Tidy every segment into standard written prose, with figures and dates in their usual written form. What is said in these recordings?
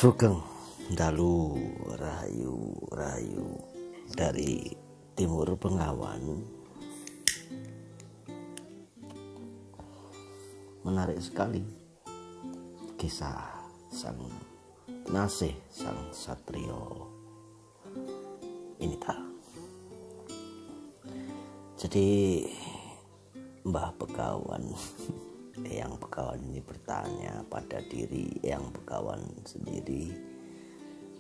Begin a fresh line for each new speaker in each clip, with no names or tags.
Sugeng dalu rahayu dari Timur Bengawan. Menarik sekali kisah sang Nasih, sang satrio ini ta. Jadi Mbah Begawan Eyang Begawan ini bertanya pada diri Eyang Begawan sendiri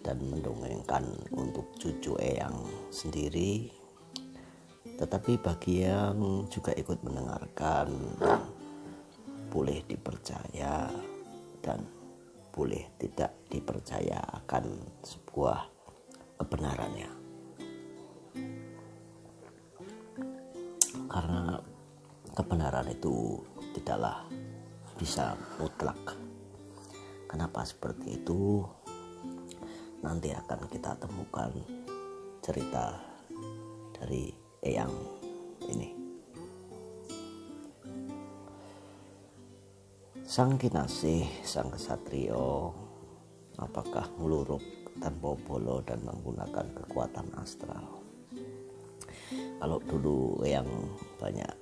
dan mendongengkan untuk cucu Eyang sendiri. Tetapi bagi yang juga ikut mendengarkan, boleh dipercaya dan boleh tidak dipercaya akan sebuah kebenarannya. Karena kebenaran itu tidaklah bisa mutlak. Kenapa seperti itu? Nanti akan kita temukan cerita dari Eyang ini. Sang Kinasih, sang kesatrio, apakah meluruk tanpa bolo dan menggunakan kekuatan astral? Kalau dulu Eyang banyak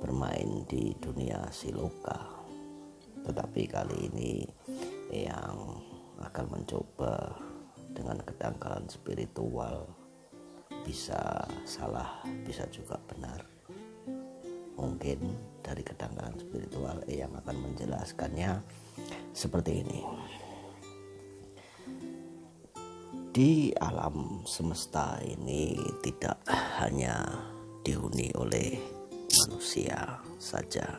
bermain di dunia siloka, tetapi kali ini Eyang akan mencoba dengan kedangkalan spiritual. Bisa salah, bisa juga benar. Mungkin dari kedangkalan spiritual Eyang akan menjelaskannya seperti ini. Di alam semesta ini tidak hanya dihuni oleh manusia saja,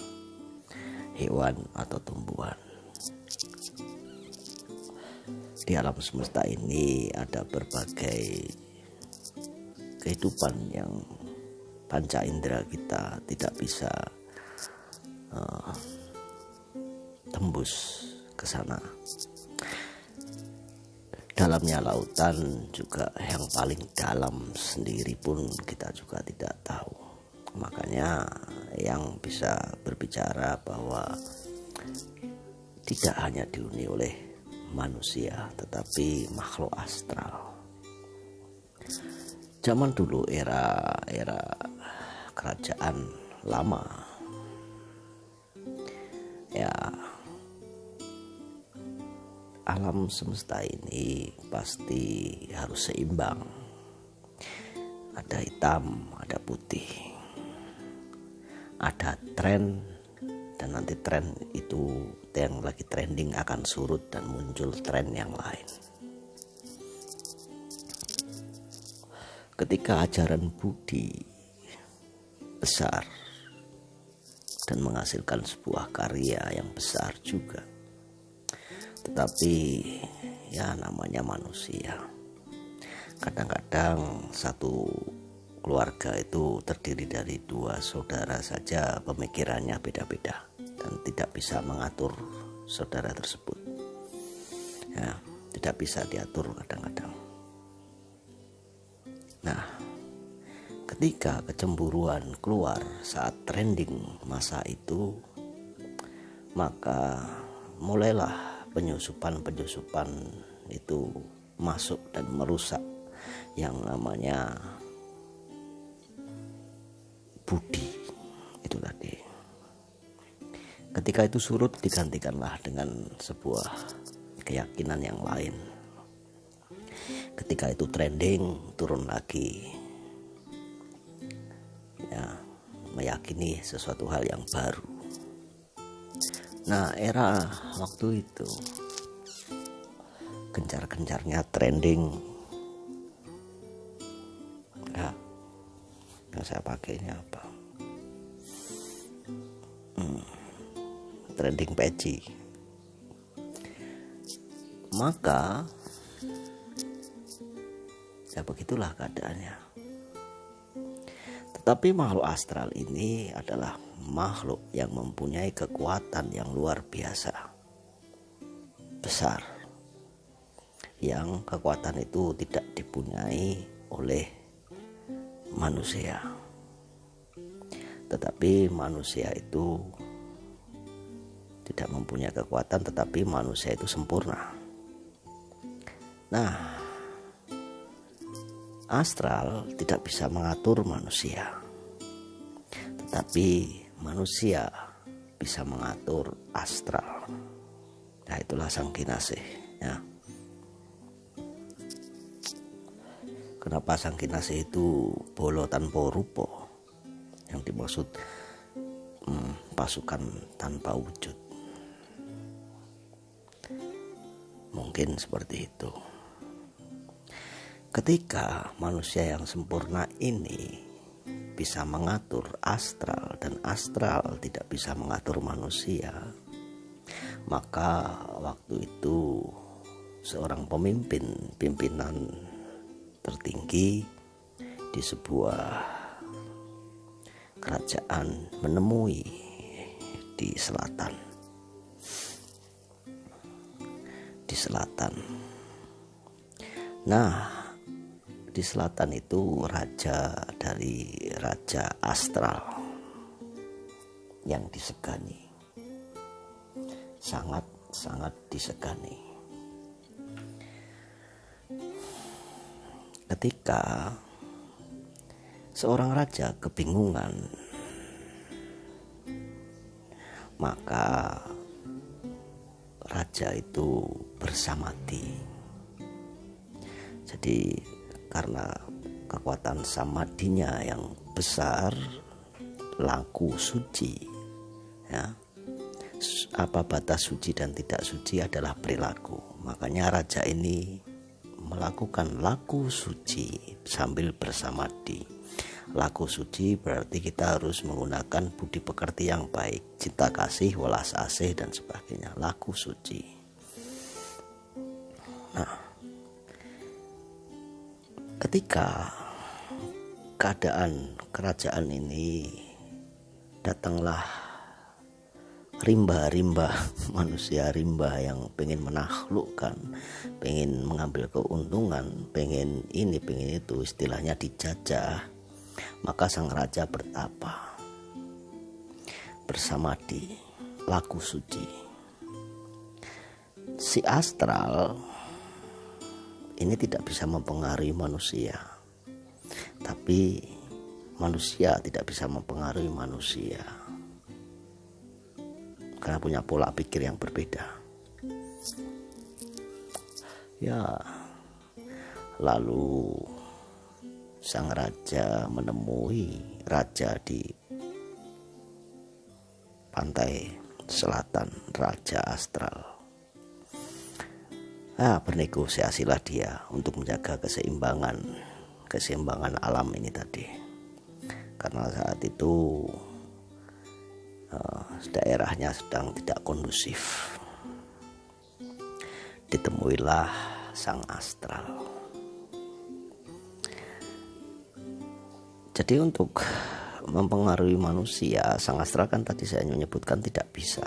hewan atau tumbuhan. Di alam semesta ini ada berbagai kehidupan yang panca indera kita tidak bisa tembus ke sana. Dalamnya lautan juga yang paling dalam sendiri pun kita juga tidak tahu. Makanya yang bisa berbicara bahwa tidak hanya dihuni oleh manusia tetapi makhluk astral. Zaman dulu era kerajaan lama, ya, alam semesta ini pasti harus seimbang. Ada hitam, ada putih, ada tren, dan nanti tren itu yang lagi trending akan surut dan muncul tren yang lain. Ketika ajaran budi besar dan menghasilkan sebuah karya yang besar juga, tetapi ya namanya manusia, kadang-kadang satu keluarga itu terdiri dari dua saudara saja, pemikirannya beda-beda dan tidak bisa mengatur saudara tersebut, ya, tidak bisa diatur kadang-kadang. Nah, ketika kecemburuan keluar saat trending masa itu, maka mulailah penyusupan itu masuk dan merusak yang namanya budi itu tadi. Ketika itu surut, digantikanlah dengan sebuah keyakinan yang lain. Ketika itu trending, turun lagi, ya, meyakini sesuatu hal yang baru. Nah, era waktu itu gencar-gencarnya trending. Ya, yang saya pakai ini apa? Trending peci. Maka ya begitulah keadaannya. Tetapi makhluk astral ini adalah makhluk yang mempunyai kekuatan yang luar biasa besar, yang kekuatan itu tidak dipunyai oleh manusia. Tetapi manusia itu tidak mempunyai kekuatan, tetapi manusia itu sempurna. Nah, astral tidak bisa mengatur manusia, tetapi manusia bisa mengatur astral. Nah, itulah sang kinasih ya. Kenapa sang kinasih itu bolo tanpa rupa? Yang dimaksud pasukan tanpa wujud. Mungkin seperti itu. Ketika manusia yang sempurna ini bisa mengatur astral dan astral tidak bisa mengatur manusia, maka waktu itu seorang pimpinan tertinggi di sebuah kerajaan menemui di selatan. Nah, di selatan itu raja dari raja astral yang disegani, sangat disegani. Ketika seorang raja kebingungan, maka raja itu bersamadhi. Jadi karena kekuatan samadhinya yang besar, laku suci ya. Apa batas suci dan tidak suci adalah perilaku. Makanya raja ini melakukan laku suci sambil bersamadhi. Laku suci berarti kita harus menggunakan budi pekerti yang baik, cinta kasih, welas asih dan sebagainya. Laku suci. Nah, ketika keadaan kerajaan ini, datanglah rimba-rimba manusia, rimba yang pengen menaklukkan, pengen mengambil keuntungan, pengen ini, pengen itu, istilahnya dijajah. Maka sang raja bertapa, bersamadhi, laku suci. Si astral ini tidak bisa mempengaruhi manusia, tapi manusia tidak bisa mempengaruhi manusia, karena punya pola pikir yang berbeda. Ya, lalu sang raja menemui raja di pantai selatan, raja astral. Bernegosiasilah dia untuk menjaga keseimbangan alam ini tadi. Karena saat itu daerahnya sedang tidak kondusif. Ditemuilah sang astral. Jadi untuk mempengaruhi manusia, sang astral kan tadi saya menyebutkan tidak bisa.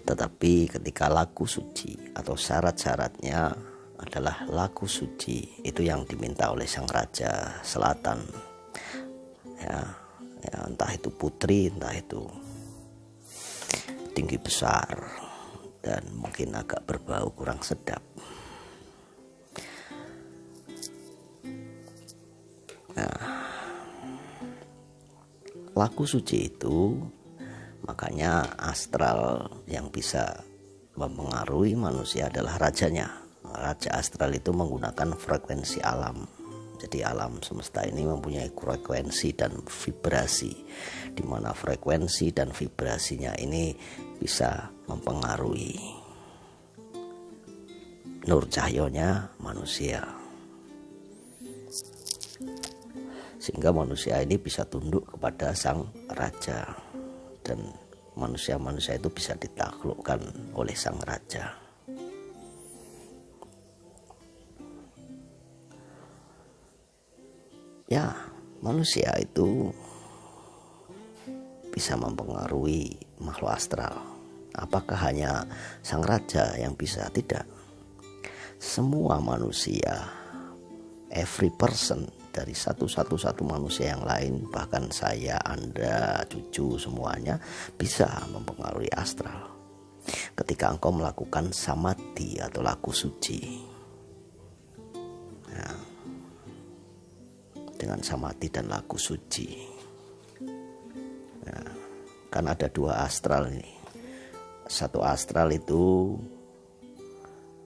Tetapi ketika laku suci atau syarat-syaratnya adalah laku suci, itu yang diminta oleh sang raja selatan. Ya, entah itu putri, entah itu tinggi besar dan mungkin agak berbau kurang sedap. Nah, laku suci itu, makanya astral yang bisa mempengaruhi manusia adalah rajanya. Raja astral itu menggunakan frekuensi alam. Jadi alam semesta ini mempunyai frekuensi dan vibrasi, di mana frekuensi dan vibrasinya ini bisa mempengaruhi nur cahyonya manusia, sehingga manusia ini bisa tunduk kepada sang raja dan manusia-manusia itu bisa ditaklukkan oleh sang raja. Ya, manusia itu bisa mempengaruhi makhluk astral. Apakah hanya sang raja yang bisa? Tidak. Semua manusia, every person, dari satu manusia yang lain, bahkan saya, Anda, cucu, semuanya bisa mempengaruhi astral. ketika engkau melakukan samadhi atau laku suci. Nah, dengan samadhi dan laku suci, nah, kan ada dua astral ini. Satu astral itu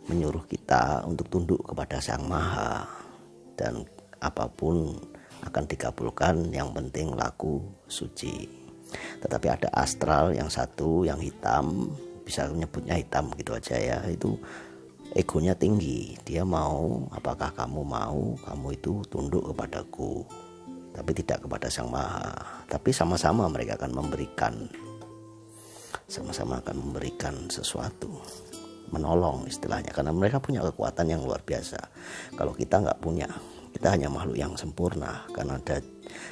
menyuruh kita untuk tunduk kepada Sang Maha, dan apapun akan dikabulkan, yang penting laku suci. Tetapi ada astral yang satu, yang hitam, bisa menyebutnya hitam gitu aja ya, itu egonya tinggi. Dia mau, apakah kamu mau, kamu itu tunduk kepadaku, tapi tidak kepada Sang Maha. Tapi sama-sama mereka akan memberikan, sama-sama akan memberikan sesuatu, menolong istilahnya, karena mereka punya kekuatan yang luar biasa. Kalau kita nggak punya, kita hanya makhluk yang sempurna, karena ada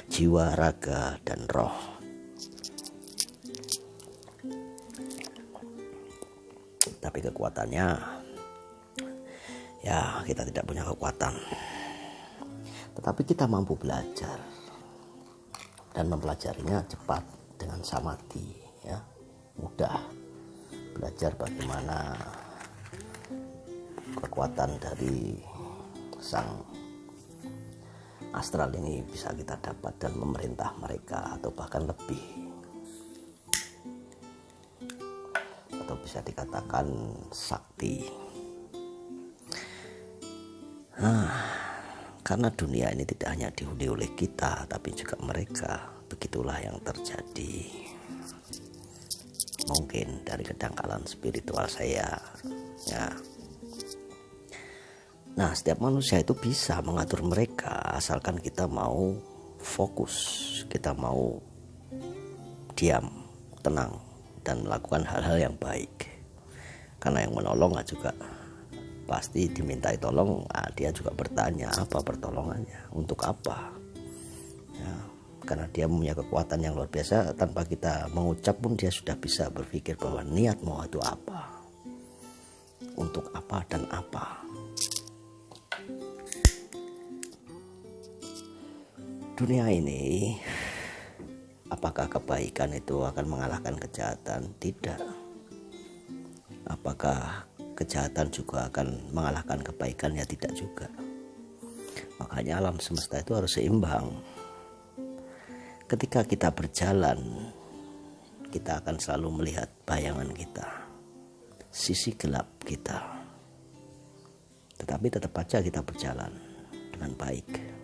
jiwa, raga, dan roh. Tapi kekuatannya, ya kita tidak punya kekuatan. Tetapi kita mampu belajar, dan mempelajarinya cepat dengan samadhi, ya, mudah. Belajar bagaimana kekuatan dari sang astral ini bisa kita dapat dan memerintah mereka, atau bahkan lebih, atau bisa dikatakan sakti. Karena dunia ini tidak hanya dihuni oleh kita, tapi juga mereka. Begitulah yang terjadi. Mungkin dari kedangkalan spiritual saya, ya. Nah, setiap manusia itu bisa mengatur mereka, asalkan kita mau fokus, kita mau diam, tenang, dan melakukan hal-hal yang baik. Karena yang menolong juga pasti dimintai tolong, dia juga bertanya apa pertolongannya, untuk apa, ya, karena dia punya kekuatan yang luar biasa. Tanpa kita mengucap pun dia sudah bisa berpikir bahwa niatmu itu apa, untuk apa dan apa. Dunia ini, apakah kebaikan itu akan mengalahkan kejahatan? Tidak. Apakah kejahatan juga akan mengalahkan kebaikan? Ya tidak juga. Makanya alam semesta itu harus seimbang. Ketika kita berjalan, kita akan selalu melihat bayangan kita, sisi gelap kita. Tetapi tetap saja kita berjalan dengan baik.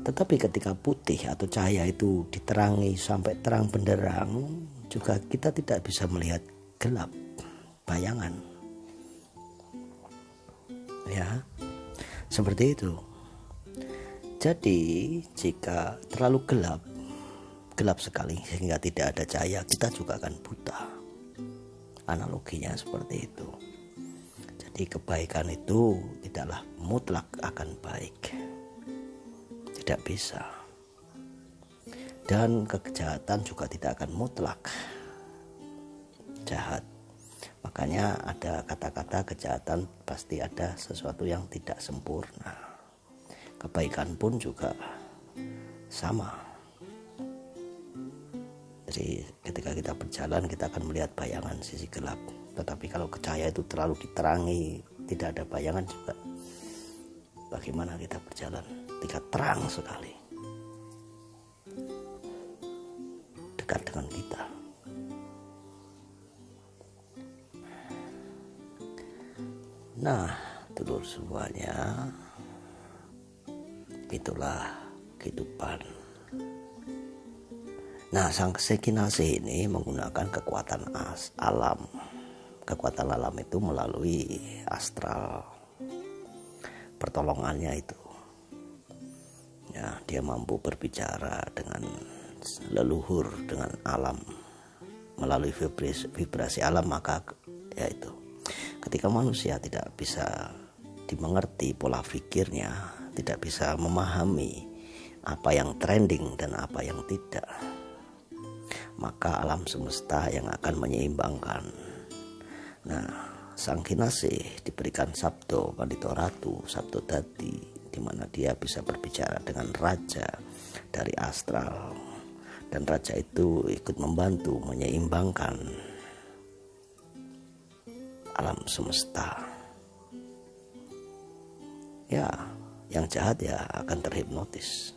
Tetapi ketika putih atau cahaya itu diterangi sampai terang benderang, juga kita tidak bisa melihat gelap, bayangan. Ya, seperti itu. Jadi jika terlalu gelap sekali sehingga tidak ada cahaya, kita juga akan buta. Analoginya seperti itu. Jadi kebaikan itu tidaklah mutlak akan baik. Tidak bisa. Dan kejahatan juga tidak akan mutlak jahat. Makanya ada kata-kata kejahatan, pasti ada sesuatu yang tidak sempurna. Kebaikan pun juga sama. Jadi ketika kita berjalan, kita akan melihat bayangan sisi gelap. Tetapi kalau cahaya itu terlalu diterangi, tidak ada bayangan juga, bagaimana kita berjalan? Ketika terang sekali dekat dengan kita. Nah, dulur semuanya, itulah kehidupan. Nah, sang Sekinase ini menggunakan kekuatan alam. Kekuatan alam itu melalui astral, pertolongannya itu. Ya, dia mampu berbicara dengan leluhur, dengan alam, melalui vibrasi alam. Maka yaitu ketika manusia tidak bisa dimengerti pola pikirnya, tidak bisa memahami apa yang trending dan apa yang tidak, maka alam semesta yang akan menyeimbangkan. Nah, sang Kinase diberikan Sabdo Pandito Ratu, Sabdo Dadi, di mana dia bisa berbicara dengan raja dari astral, dan raja itu ikut membantu menyeimbangkan alam semesta. Ya, yang jahat ya akan terhipnotis.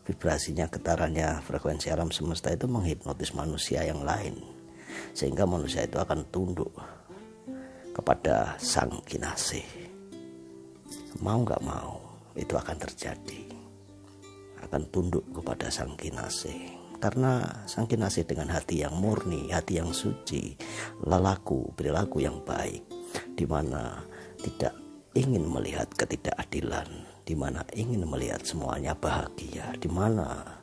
Vibrasinya, getarannya, frekuensi alam semesta itu menghipnotis manusia yang lain, sehingga manusia itu akan tunduk kepada Sang Kinasih. Mau gak mau itu akan terjadi, akan tunduk kepada Sang Kinasih. Karena Sang Kinasih dengan hati yang murni, hati yang suci, lelaku, perilaku yang baik, di mana tidak ingin melihat ketidakadilan, di mana ingin melihat semuanya bahagia, di mana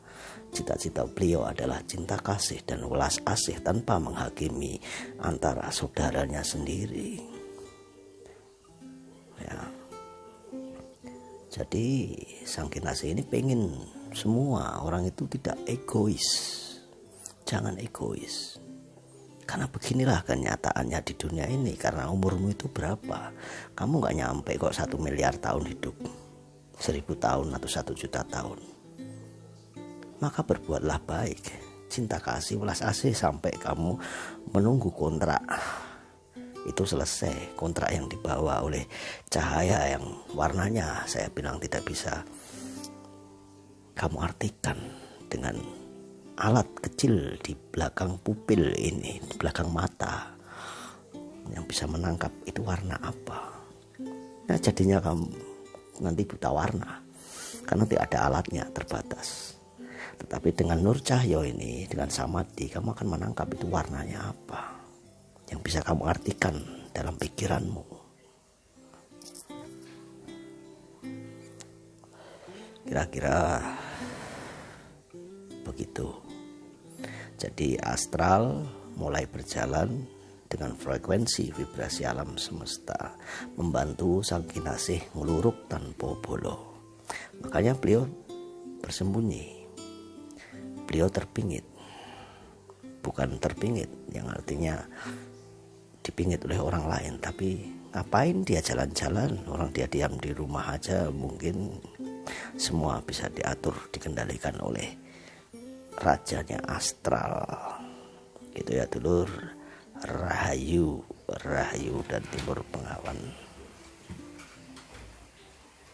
cita-cita beliau adalah cinta kasih dan welas asih tanpa menghakimi antara saudaranya sendiri. Ya. Jadi Sang Kinasih ini pengen semua orang itu tidak egois. Jangan egois. Karena beginilah kenyataannya di dunia ini. Karena umurmu itu berapa? Kamu gak nyampe kok 1 miliar tahun hidup, 1000 tahun atau 1 juta tahun. Maka berbuatlah baik, cinta kasih, welas asih sampai kamu menunggu kontrak itu selesai. Kontrak yang dibawa oleh cahaya yang warnanya saya bilang tidak bisa kamu artikan dengan alat kecil di belakang pupil ini, di belakang mata, yang bisa menangkap itu warna apa. Nah, jadinya kamu nanti buta warna karena tidak ada alatnya, terbatas. Tetapi dengan nur cahyo ini, dengan samadhi, kamu akan menangkap itu warnanya apa, yang bisa kamu artikan dalam pikiranmu. Kira-kira begitu. Jadi astral mulai berjalan dengan frekuensi vibrasi alam semesta, membantu Sang Kinasih ngeluruk tanpa bolo. Makanya beliau bersembunyi, beliau terpingit, bukan terpingit yang artinya dipingit oleh orang lain, tapi ngapain dia jalan-jalan, orang dia diam di rumah aja. Mungkin semua bisa diatur, dikendalikan oleh rajanya astral. Gitu ya dulur. Rahayu, Rahayu dan Timur Pengawan.